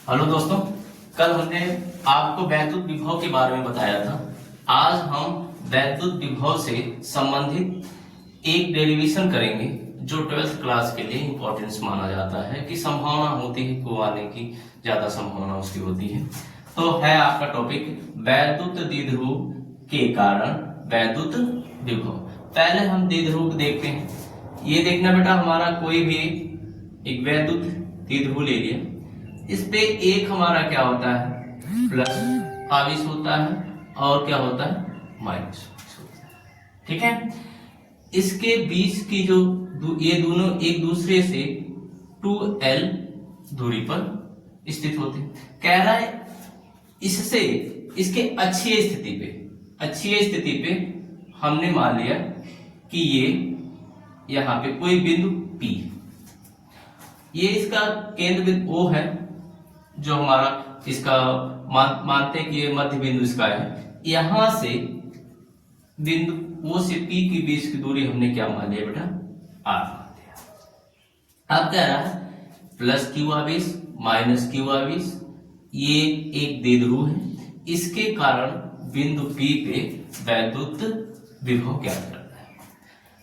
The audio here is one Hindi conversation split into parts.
हेलो दोस्तों, कल हमने आपको वैद्युत विभव के बारे में बताया था। आज हम वैद्युत विभव से संबंधित एक डेरिवेशन करेंगे जो 12th क्लास के लिए इंपॉर्टेंस माना जाता है कि संभावना होती है को आने की, ज्यादा संभावना उसकी होती है। तो है आपका टॉपिक वैद्युत द्विध्रुव के कारण वैद्युत विभव। पहले हम द्विध्रुव देखते हैं। ये देखना बेटा, हमारा कोई भी एक वैद्युत द्विध्रुव ले लिया, इस पे एक हमारा क्या होता है, प्लस आवेश होता है और क्या होता है, माइनस होता है। ठीक है, इसके बीच की जो ये दोनों एक दूसरे से 2l दूरी पर स्थित होते हैं। कह रहा है इससे इसके अक्षीय स्थिति पे हमने मान लिया कि ये यहां पे कोई बिंदु P, ये इसका केंद्र बिंदु O है, जो हमारा इसका मानते हैं कि ये मध्य बिंदु इसका है। यहां से बिंदु O से P के बीच की दूरी हमने क्या मान लिया बेटा, R मान लिया। अब कह रहा है प्लस Q आवेश माइनस Q आवेश, ये एक द्विध्रुव है, इसके कारण बिंदु P पे वैद्युत विभव क्या करना है।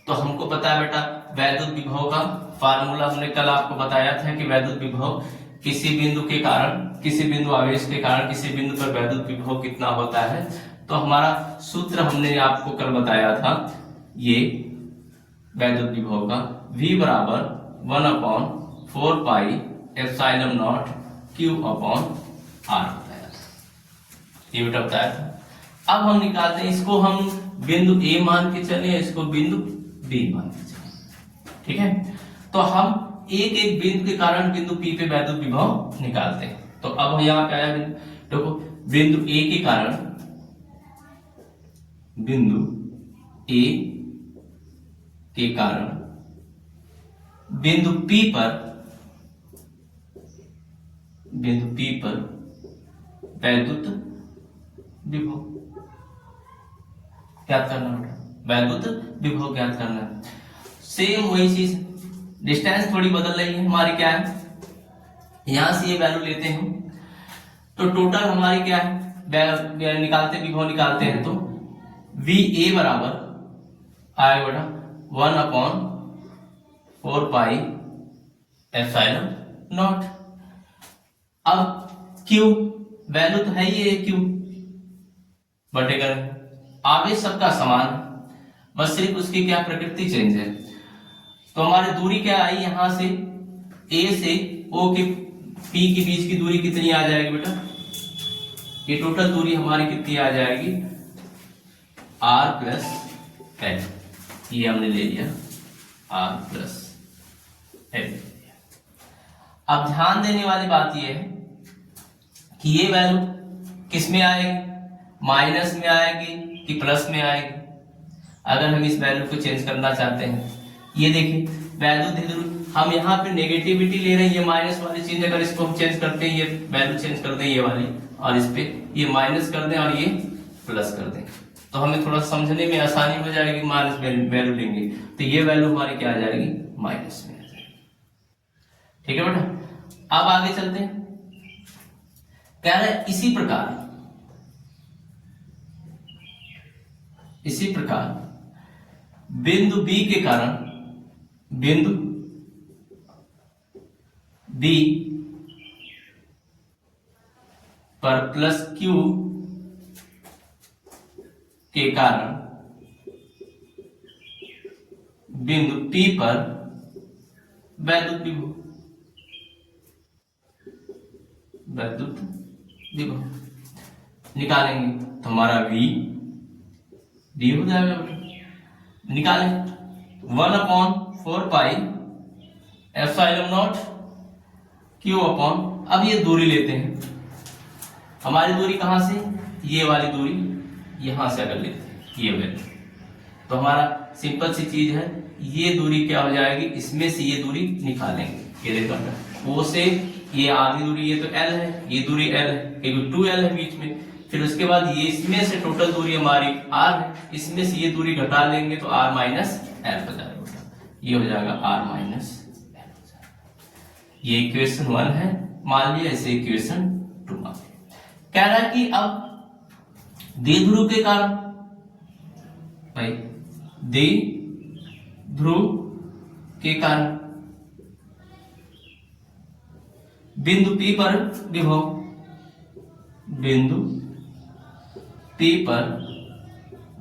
तो हमको पता है बेटा, वैद्युत विभव का फार्मूला हमने कल आपको बताया था कि वैद्युत विभव किसी बिंदु के कारण, किसी बिंदु आवेश के कारण किसी बिंदु पर वैद्युत विभव कितना होता है। तो हमारा सूत्र हमने आपको कल बताया था, ये वैद्युत विभव का V बराबर 1/4 pi epsilon not Q upon R बताया था, ये बेटा बताया था। अब हम निकालते हैं, इसको हम बिंदु A मान के चले, इसको बिंदु B मान के चले। ठीक है, तो हम एक एक बिंदु के कारण बिंदु P पे वैद्युत विभव निकालते हैं। तो अब यहाँ पे आया देखो, बिंदु A के कारण, बिंदु A के कारण बिंदु P पर वैद्युत विभव ज्ञात करना है, वैद्युत विभव ज्ञात करना है। सेम वही चीज, डिस्टेंस थोड़ी बदल रही है हमारी, क्या है, यहां से ये वैल्यू लेते हैं तो टोटल हमारी क्या है, निकालते विभव निकालते हैं तो VA बराबर आएगा बेटा 1/4 पाई एप्सिलॉन नॉट। अब Q वैल्यू तो है ही है, Q बटे कर आवेश सबका समान, बस सिर्फ उसकी क्या प्रकृति चेंज है। तो हमारी दूरी क्या आई, यहां से A से O के P के बीच की दूरी कितनी आ जाएगी बेटा, ये टोटल दूरी हमारी कितनी आ जाएगी, R प्लस L, ये हमने ले लिया R प्लस L। अब ध्यान देने वाली बात ये है कि ये वैल्यू किस में आएगी, माइनस में आएगी कि प्लस में आएगी। अगर हम इस वैल्यू को चेंज करना चाहते हैं, ये देखिए वैल्यू द्विध्रुव, हम यहाँ पे नेगेटिविटी ले रहे हैं, ये माइनस वाली चीज, अगर इसको हम चेंज करते हैं, ये वैल्यू चेंज कर दें ये वाली, और इस पे ये माइनस कर दें और ये प्लस कर दें, तो हमें थोड़ा समझने में आसानी हो जाएगी। माइनस वैल्यू लेंगे तो ये वैल्यू हमारी क्या आ जाएगी, माइनस में आ जाएगी। ठीक है बेटा, अब आगे चलते हैं। कह रहे इसी प्रकार बिंदु B के कारण, बिंदु B पर प्लस Q के कारण बिंदु P पर वैद्युत विभव निकालेंगे तो हमारा V हो जाएगा। निकालें 1/4 pi epsilon not Q upon, अब ये दूरी लेते हैं, हमारी दूरी कहां से, ये वाली दूरी यहां से अगर लेते हैं ये वैल्यू, तो हमारा सिंपल सी चीज है, ये दूरी क्या हो जाएगी, इसमें से ये दूरी निकालेंगे, ये देखो O से ये आधी दूरी, ये तो L है, ये दूरी L है क्योंकि 2L है बीच में, फिर उसके बाद ये इसमें से टोटल दूरी हमारी R है, इसमें से ये दूरी घटा लेंगे तो R माइनस L हो जाएगा, ये हो जाएगा R माइनस L। ये इक्वेशन 1 है, मान लिया, इसे इक्वेशन 2 मान लिया। कह रहा है कि अब द्विध्रुव के कारण, भाई द्विध्रुव के कारण बिंदु P पर विभव, बिंदु P पर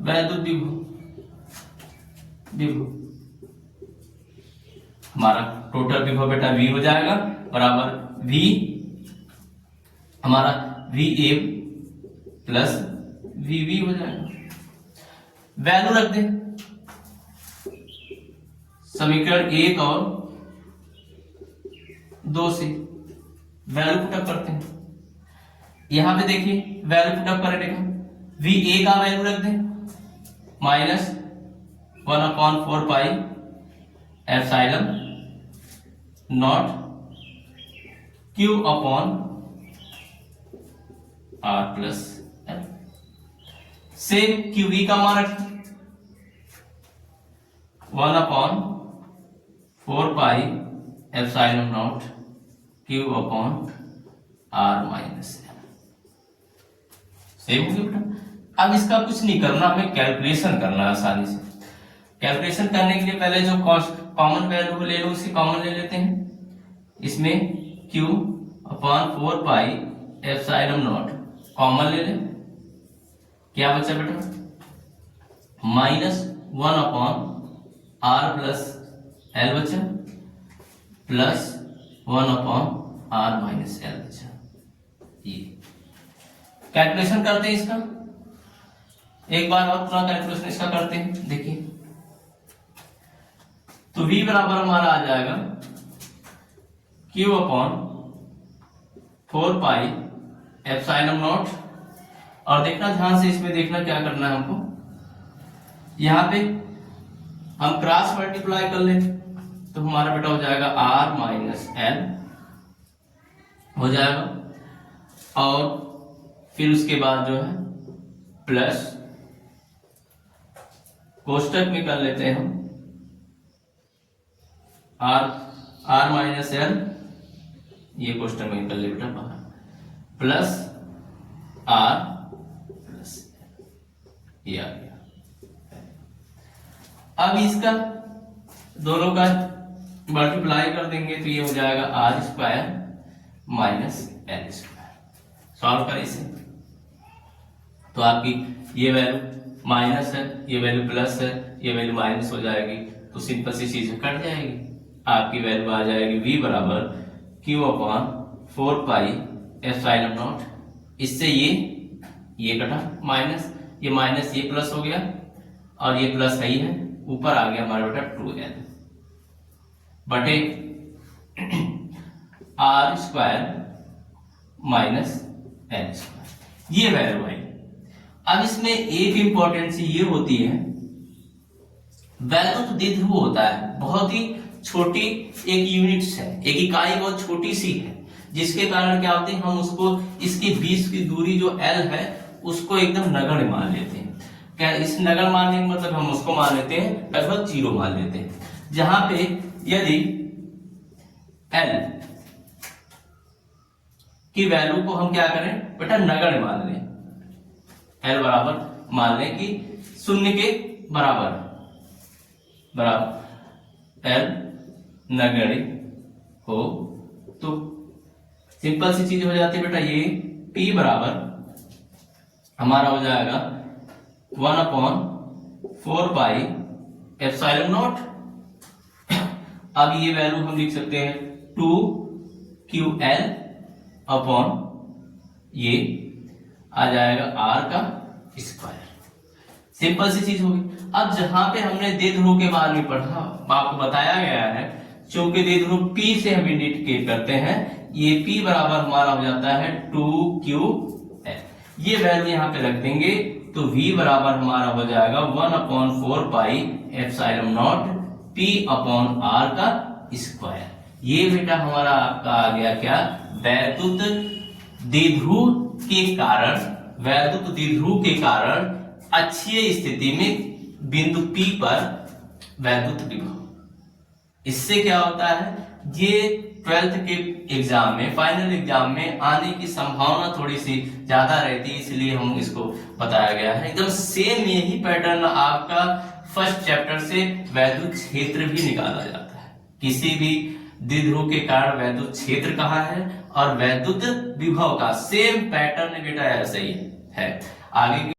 वैद्युत विभव हमारा टोटल विभव बेटा V हो जाएगा बराबर V, हमारा VA प्लस VB हो जाएगा। वैल्यू रख दे समीकरण 1 और 2 से, वैल्यू पुटअप करते हैं। यहां पे देखिए वैल्यू पुटअप करेगा, VA का वैल्यू रख दे minus 1/4 pi epsilon not Q upon R plus L। Same QV का मान रखें 1/4 pi epsilon not Q upon R minus L। Same हो गया बेटा। अब इसका कुछ नहीं करना, हमें कैलकुलेशन करना है आसानी से। कैलकुलेशन करने के लिए पहले जो कॉमन वैल्यू ले लो, उसे कॉमन ले लेते हैं। इसमें Q upon 4 pi epsilon not common ले लें, क्या बचा बेटा माइनस 1/R प्लस L बचा, प्लस 1/R माइनस L बचा। ये कैलकुलेशन करते हैं इसका, एक बार और पूरा कैलकुलेशन इसका करते हैं। देखिए तो V बराबर हमारा आ जाएगा Q upon 4 pi epsilon not, और देखना ध्यान से, इसमें देखना क्या करना है हमको, यहां पे हम क्रॉस मल्टीप्लाई कर लें तो हमारा बेटा हो जाएगा R माइनस L हो जाएगा, और फिर उसके बाद जो है प्लस कोष्टक में कर लेते हैं हम R माइनस L, ये कोष्टक में कर ले बेटा बाहर, प्लस R प्लस ये आ गया। अब इसका दोनों का मल्टीप्लाई कर देंगे तो ये हो जाएगा R square minus L square. Solve करें इसे तो आपकी ये वैल्यू माइनस है, ये वैल्यू प्लस है, ये वैल्यू माइनस हो जाएगी, तो सिंपल सी चीज कट जाएगी। आपकी वैल्यू आ जाएगी V बराबर Q upon 4 pi epsilon not, इससे ये कटा माइनस, ये माइनस ये प्लस हो गया, और ये प्लस है ही है, ऊपर आ गया हमारा बेटा 2L बटे R square minus L square, ये वैल्यू है। अब इसमें एक इंपॉर्टेंट सी ये होती है, वैल्यू तो द्विध्रुव होता है, बहुत ही छोटी एक यूनिट्स है, एक इकाई बहुत छोटी सी है, जिसके कारण क्या होते हैं हम उसको, इसके बीच की दूरी जो L है उसको एकदम नगण्य मान लेते हैं। क्या इस नगण्य मानने का मतलब हम उसको मान लेते हैं लगभग 0 मान लेते हैं, जहां पे यदि L की वैल्यू को हम क्या करें बेटा नगण्य मान लें, L बराबर मान लें कि 0 के बराबर L नगण्य हो, तो सिंपल सी चीज हो जाती है बेटा, ये P बराबर हमारा हो जाएगा 1/4 पाई एप्सिलॉन नॉट। अब ये वैल्यू हम लिख सकते हैं 2QL अपॉन ये आ जाएगा R का स्क्वायर। सिंपल सी चीज होगी। अब जहां पे हमने द्विध्रुव के बारे में पढ़ा, आपको बताया गया है, चूंकि द्विध्रुव P से हम इंडिकेट करते हैं, ये P बराबर हमारा हो जाता है 2QL। ये वैल्यू यहाँ पे रख देंगे तो V बराबर हमारा हो जाएगा 1/4 pi epsilon not P upon R का स्क्वायर। ये बेटा हमारा आपका आ गया क्या, वैद्युत द्विध्रुव के कारण अक्षीय स्थिति में बिंदु P पर वैद्युत विभव। इससे क्या होता है, ये ट्वेल्थ के एग्जाम में, फाइनल एग्जाम में आने की संभावना थोड़ी सी ज्यादा रहती है, इसलिए हम इसको बताया गया है। एकदम सेम यही पैटर्न आपका फर्स्ट चैप्टर से वैद्युत क्षेत्र भी निकाला जाता है। किसी भी द्विध्रुव के कारण वैद्युत क्षेत्र कहाँ है और वैद्युत विभव का सेम पैटर्न बेटा ऐसा ही है। आगे